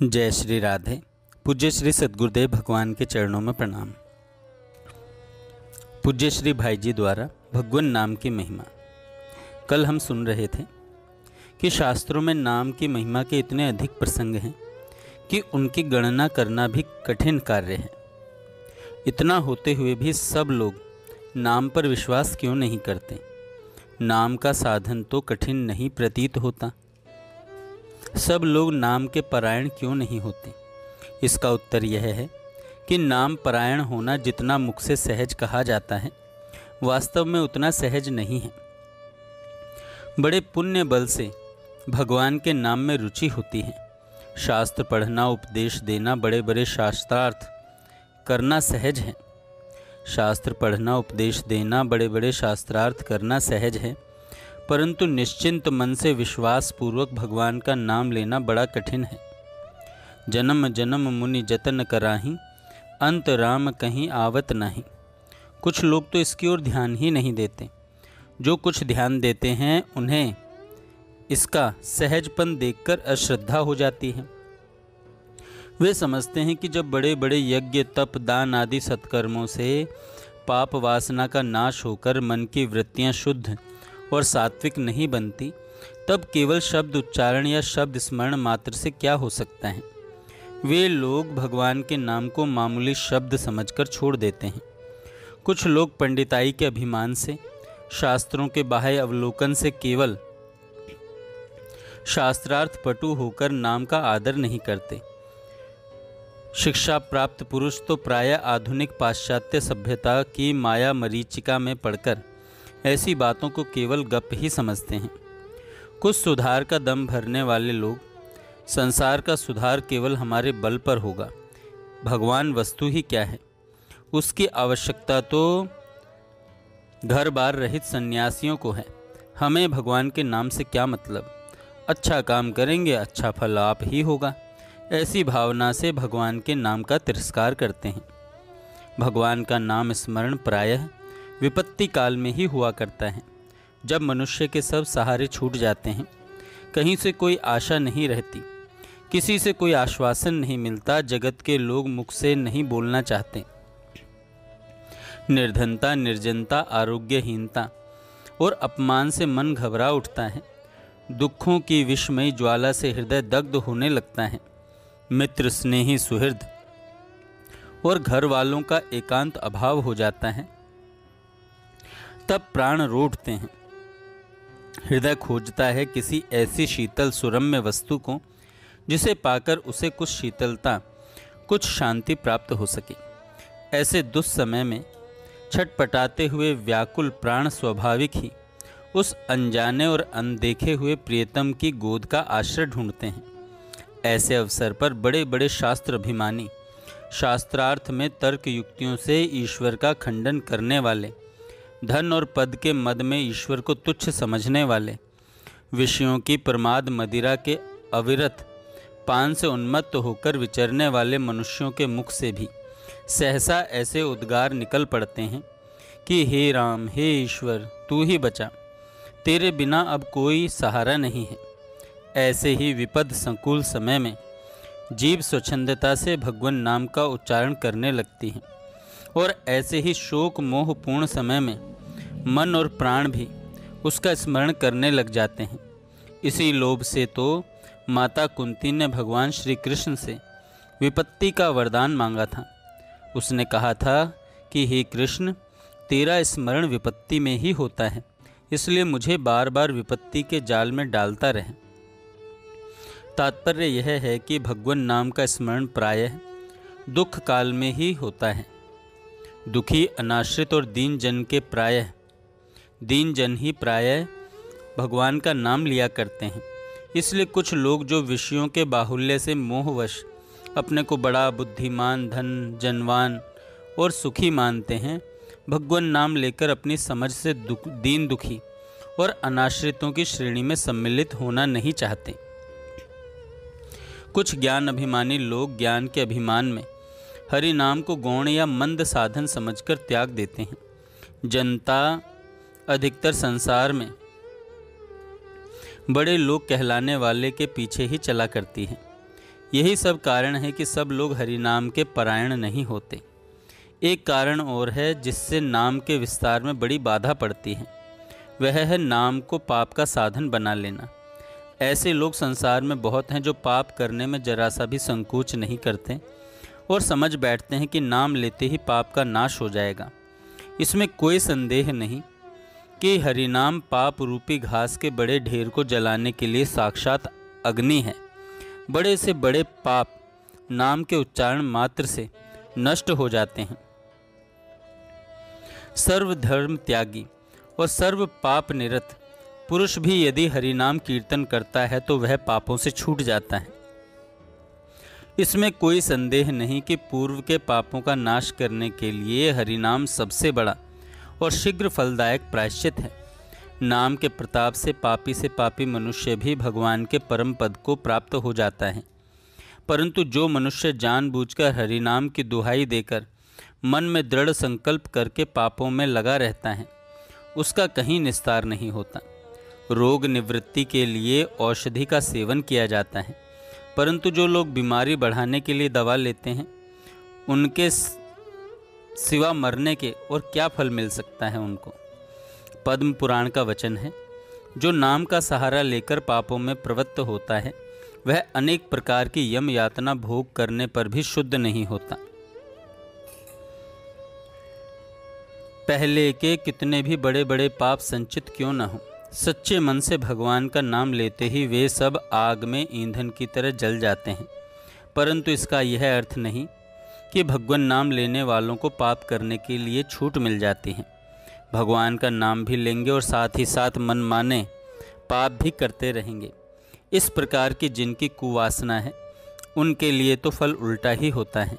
जय श्री राधे। पूज्य श्री सद्गुरुदेव भगवान के चरणों में प्रणाम। पूज्य श्री भाई जी द्वारा भगवान नाम की महिमा। कल हम सुन रहे थे कि शास्त्रों में नाम की महिमा के इतने अधिक प्रसंग हैं कि उनकी गणना करना भी कठिन कार्य है। इतना होते हुए भी सब लोग नाम पर विश्वास क्यों नहीं करते? नाम का साधन तो कठिन नहीं प्रतीत होता। सब लोग नाम के परायण क्यों नहीं होते? इसका उत्तर यह है कि नाम परायण होना जितना मुख से सहज कहा जाता है, वास्तव में उतना सहज नहीं है। बड़े पुण्य बल से भगवान के नाम में रुचि होती है। शास्त्र पढ़ना, उपदेश देना, बड़े बड़े शास्त्रार्थ करना सहज है। शास्त्र पढ़ना, उपदेश देना, बड़े बड़े शास्त्रार्थ करना सहज है, परंतु निश्चिंत मन से विश्वास पूर्वक भगवान का नाम लेना बड़ा कठिन है। जन्म जन्म मुनि जतन कराहीं, अंत राम कहीं आवत नहीं। कुछ लोग तो इसकी ओर ध्यान ही नहीं देते। जो कुछ ध्यान देते हैं उन्हें इसका सहजपन देखकर अश्रद्धा हो जाती है। वे समझते हैं कि जब बड़े बड़े यज्ञ, तप, दान आदि सत्कर्मों से पाप वासना का नाश होकर मन की वृत्तियां शुद्ध और सात्विक नहीं बनती, तब केवल शब्द उच्चारण या शब्द स्मरण मात्र से क्या हो सकता है? वे लोग भगवान के नाम को मामूली शब्द समझकर छोड़ देते हैं। कुछ लोग पंडिताई के अभिमान से, शास्त्रों के बाह्य अवलोकन से केवल शास्त्रार्थ पटु होकर नाम का आदर नहीं करते। शिक्षा प्राप्त पुरुष तो प्रायः आधुनिक पाश्चात्य सभ्यता की माया मरीचिका में पड़कर ऐसी बातों को केवल गप ही समझते हैं। कुछ सुधार का दम भरने वाले लोग संसार का सुधार केवल हमारे बल पर होगा। भगवान वस्तु ही क्या है? उसकी आवश्यकता तो घर बार रहित सन्यासियों को है। हमें भगवान के नाम से क्या मतलब? अच्छा काम करेंगे, अच्छा फल आप ही होगा। ऐसी भावना से भगवान के नाम का तिरस्कार करते हैं। भगवान का नाम स्मरण प्रायः विपत्ति काल में ही हुआ करता है, जब मनुष्य के सब सहारे छूट जाते हैं, कहीं से कोई आशा नहीं रहती, किसी से कोई आश्वासन नहीं मिलता, जगत के लोग मुख से नहीं बोलना चाहते। निर्धनता, निर्जनता, आरोग्यहीनता और अपमान से मन घबरा उठता है। दुखों की विषमयी ज्वाला से हृदय दग्ध होने लगता है। मित्र, स्नेही, सुहृद और घर वालों का एकांत अभाव हो जाता है। तब प्राण रोढ़ते हैं। हृदय खोजता है किसी ऐसी शीतल सुरम्य वस्तु को जिसे पाकर उसे कुछ शीतलता, कुछ शांति प्राप्त हो सके। ऐसे दुस्समय में छटपटाते हुए व्याकुल प्राण स्वाभाविक ही उस अनजाने और अनदेखे हुए प्रियतम की गोद का आश्रय ढूंढते हैं। ऐसे अवसर पर बड़े बड़े शास्त्र अभिमानी, शास्त्रार्थ में तर्क युक्तियों से ईश्वर का खंडन करने वाले, धन और पद के मद में ईश्वर को तुच्छ समझने वाले, विषयों की प्रमाद मदिरा के अविरत पान से उन्मत्त होकर विचरने वाले मनुष्यों के मुख से भी सहसा ऐसे उद्गार निकल पड़ते हैं कि हे राम, हे ईश्वर, तू ही बचा, तेरे बिना अब कोई सहारा नहीं है। ऐसे ही विपद संकुल समय में जीव स्वच्छंदता से भगवान नाम का उच्चारण करने लगती है, और ऐसे ही शोक मोहपूर्ण समय में मन और प्राण भी उसका स्मरण करने लग जाते हैं। इसी लोभ से तो माता कुंती ने भगवान श्री कृष्ण से विपत्ति का वरदान मांगा था। उसने कहा था कि हे कृष्ण, तेरा स्मरण विपत्ति में ही होता है, इसलिए मुझे बार बार विपत्ति के जाल में डालता रहे। तात्पर्य यह है कि भगवान नाम का स्मरण प्रायः दुख काल में ही होता है। दुखी, अनाश्रित और दीन जन ही प्रायः भगवान का नाम लिया करते हैं। इसलिए कुछ लोग जो विषयों के बाहुल्य से मोहवश अपने को बड़ा बुद्धिमान, धन, जनवान और सुखी मानते हैं, भगवान नाम लेकर अपनी समझ से दीन दुखी और अनाश्रितों की श्रेणी में सम्मिलित होना नहीं चाहते। कुछ ज्ञान अभिमानी लोग ज्ञान के अभिमान में हरि नाम को गौण या मंद साधन समझकर त्याग देते हैं। जनता अधिकतर संसार में बड़े लोग कहलाने वाले के पीछे ही चला करती है। यही सब कारण है कि सब लोग हरिनाम के परायण नहीं होते। एक कारण और है जिससे नाम के विस्तार में बड़ी बाधा पड़ती है, वह है नाम को पाप का साधन बना लेना। ऐसे लोग संसार में बहुत हैं जो पाप करने में जरा सा भी संकोच नहीं करते और समझ बैठते हैं कि नाम लेते ही पाप का नाश हो जाएगा। इसमें कोई संदेह नहीं कि हरिनाम पाप रूपी घास के बड़े ढेर को जलाने के लिए साक्षात अग्नि है। बड़े से बड़े पाप नाम के उच्चारण मात्र से नष्ट हो जाते हैं। सर्वधर्म त्यागी और सर्व पाप निरत पुरुष भी यदि हरिनाम कीर्तन करता है तो वह पापों से छूट जाता है। इसमें कोई संदेह नहीं कि पूर्व के पापों का नाश करने के लिए हरिनाम सबसे बड़ा और शीघ्र फलदायक प्रायश्चित है। नाम के प्रताप से पापी मनुष्य भी भगवान के परम पद को प्राप्त हो जाता है। परंतु जो मनुष्य जानबूझकर हरिनाम की दुहाई देकर मन में दृढ़ संकल्प करके पापों में लगा रहता है, उसका कहीं निस्तार नहीं होता। रोग निवृत्ति के लिए औषधि का सेवन किया जाता है, परंतु जो लोग बीमारी बढ़ाने के लिए दवा लेते हैं, उनके सिवा मरने के और क्या फल मिल सकता है उनको। पद्म पुराण का वचन है, जो नाम का सहारा लेकर पापों में प्रवृत्त होता है वह अनेक प्रकार की यम यातना भोग करने पर भी शुद्ध नहीं होता। पहले के कितने भी बड़े बड़े पाप संचित क्यों न हो, सच्चे मन से भगवान का नाम लेते ही वे सब आग में ईंधन की तरह जल जाते हैं। परंतु इसका यह अर्थ नहीं कि भगवान नाम लेने वालों को पाप करने के लिए छूट मिल जाती है। भगवान का नाम भी लेंगे और साथ ही साथ मन माने पाप भी करते रहेंगे। इस प्रकार की जिनकी कुवासना है उनके लिए तो फल उल्टा ही होता है।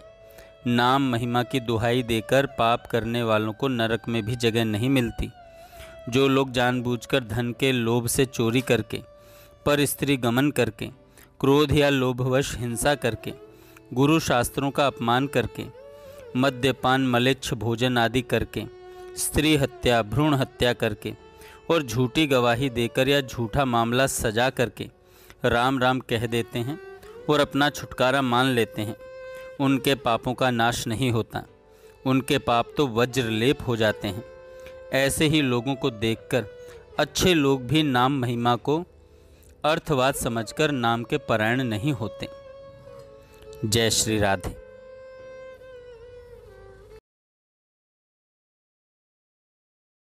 नाम महिमा की दुहाई देकर पाप करने वालों को नरक में भी जगह नहीं मिलती। जो लोग जानबूझकर धन के लोभ से चोरी करके, पर स्त्री गमन करके, क्रोध या लोभवश हिंसा करके, गुरु शास्त्रों का अपमान करके, मद्यपान मलेच्छ भोजन आदि करके, स्त्री हत्या भ्रूण हत्या करके और झूठी गवाही देकर या झूठा मामला सजा करके राम राम कह देते हैं और अपना छुटकारा मान लेते हैं, उनके पापों का नाश नहीं होता। उनके पाप तो वज्रलेप हो जाते हैं। ऐसे ही लोगों को देखकर अच्छे लोग भी नाम महिमा को अर्थवाद समझकर नाम के परायण नहीं होते। जय श्री राधे।